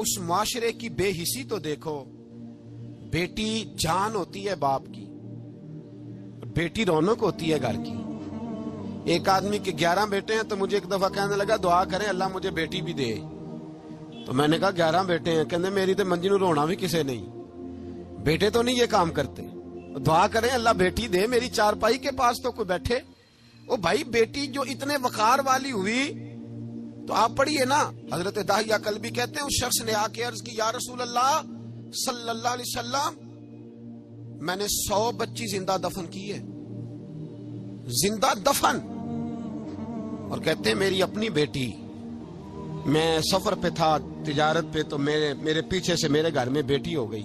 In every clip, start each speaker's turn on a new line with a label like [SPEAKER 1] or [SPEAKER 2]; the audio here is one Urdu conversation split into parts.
[SPEAKER 1] اس معاشرے کی بے حسی تو دیکھو. بیٹی جان ہوتی ہے باپ کی، بیٹی رونق ہوتی ہے گھر کی. ایک آدمی کے 11 بیٹے ہیں تو مجھے ایک دفعہ کہنے لگا دعا کریں اللہ مجھے بیٹی بھی دے. تو میں نے کہا 11 بیٹے ہیں، کہنے میری تو منجی نو رونا بھی کسے نہیں. بیٹے تو نہیں یہ کام کرتے. دعا کریں اللہ بیٹی دے، میری چارپائی کے پاس تو کوئی بیٹھے. او بھائی بیٹی جو اتنے وقار والی ہوئی تو آپ پڑھیے نا. حضرت داہیہ کلبی کہتے ہیں اس شخص نے آ کے عرض کی یا رسول اللہ صلی اللہ علیہ وسلم میں نے 100 بچی زندہ دفن کی ہے، زندہ دفن. اور کہتے ہیں میری اپنی بیٹی، میں سفر پہ تھا تجارت پہ، تو میرے پیچھے سے میرے گھر میں بیٹی ہو گئی.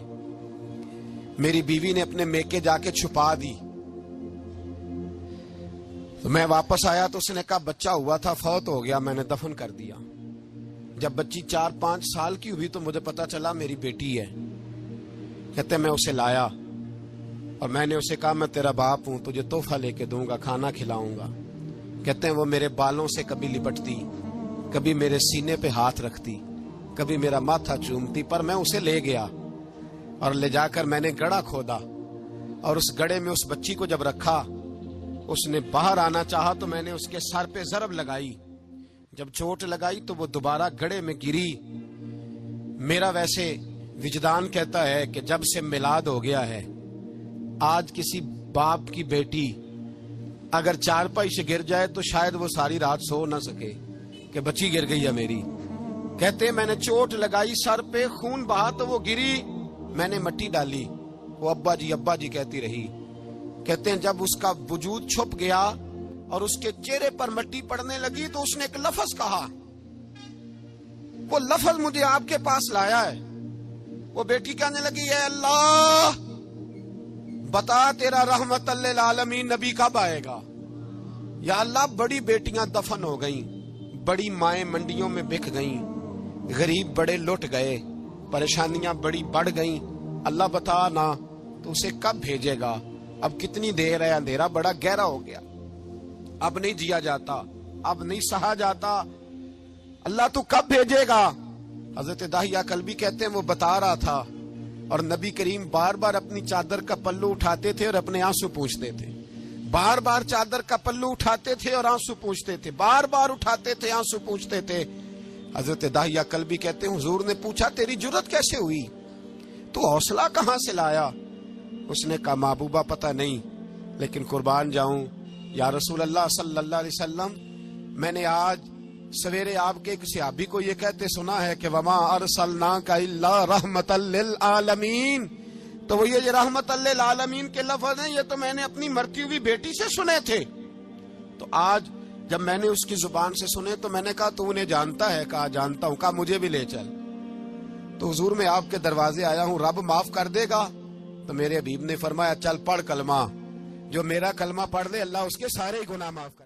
[SPEAKER 1] میری بیوی نے اپنے میکے جا کے چھپا دی. تو میں واپس آیا تو اس نے کہا بچہ ہوا تھا فوت ہو گیا، میں نے دفن کر دیا. جب بچی 4-5 سال کی ہوئی تو مجھے پتا چلا میری بیٹی ہے. کہتے میں اسے لایا اور میں نے اسے کہا میں تیرا باپ ہوں، تجھے تحفہ لے کے دوں گا، کھانا کھلاؤں گا. کہتے ہیں وہ میرے بالوں سے کبھی لپٹتی، کبھی میرے سینے پہ ہاتھ رکھتی، کبھی میرا ماتھا چومتی. پر میں اسے لے گیا اور لے جا کر میں نے گڑھا کھودا اور اس گڑھے میں اس بچی کو جب رکھا، اس نے باہر آنا چاہا تو میں نے اس کے سر پہ ضرب لگائی. جب چوٹ لگائی تو وہ دوبارہ گڑھے میں گری. میرا ویسے وجدان کہتا ہے کہ جب سے میلاد ہو گیا ہے، آج کسی باپ کی بیٹی اگر چارپائی سے گر جائے تو شاید وہ ساری رات سو نہ سکے کہ بچی گر گئی ہے میری. کہتے ہیں میں نے چوٹ لگائی سر پہ، خون بہا تو وہ گری، میں نے مٹی ڈالی، وہ ابا جی کہتی رہی. کہتے ہیں جب اس کا وجود چھپ گیا اور اس کے چہرے پر مٹی پڑنے لگی تو اس نے ایک لفظ کہا. وہ لفظ مجھے آپ کے پاس لایا ہے. وہ بیٹی کہنے لگی اے اللہ بتا تیرا رحمت للعالمین نبی کب آئے گا. یا اللہ بڑی بیٹیاں دفن ہو گئیں، بڑی مائیں منڈیوں میں بک گئیں، غریب بڑے لٹ گئے، پریشانیاں بڑی بڑھ گئیں. اللہ بتا نا تو اسے کب بھیجے گا. اب کتنی دیر ہے، اندھیرا بڑا گہرا ہو گیا، اب نہیں جیا جاتا، اب نہیں سہا جاتا. اللہ تو کب بھیجے گا. حضرت داہیہ کلبی کہتے ہیں وہ بتا رہا تھا اور نبی کریم بار بار اپنی چادر کا پلو اٹھاتے تھے اور اپنے آنسو پوچھتے تھے. بار بار چادر کا پلو اٹھاتے تھے اور آنسو پوچھتے تھے، بار بار اٹھاتے تھے آنسو پوچھتے تھے. حضرت داہیہ کلبی کہتے ہیں حضور نے پوچھا تیری جرت کیسے ہوئی، تو حوصلہ کہاں سے لایا. اس نے کہا محبوبہ پتہ نہیں، لیکن قربان جاؤں یا رسول اللہ صلی اللہ علیہ وسلم میں نے آج سویرے آپ کے ایک صحابی کو یہ کہتے سنا ہے کہ وما ارسلناک الا رحمت للعالمین. تو وہ یہ رحمت للعالمین کے لفظ ہیں، یہ تو میں نے اپنی مرتی ہوئی بیٹی سے سنے تھے. تو آج جب میں نے اس کی زبان سے سنے تو میں نے کہا تو انہیں جانتا ہے. کہا جانتا ہوں. کہا مجھے بھی لے چل. تو حضور میں آپ کے دروازے آیا ہوں، رب معاف کر دے گا. تو میرے حبیب نے فرمایا چل پڑھ کلمہ، جو میرا کلمہ پڑھ لے اللہ اس کے سارے گناہ معاف کر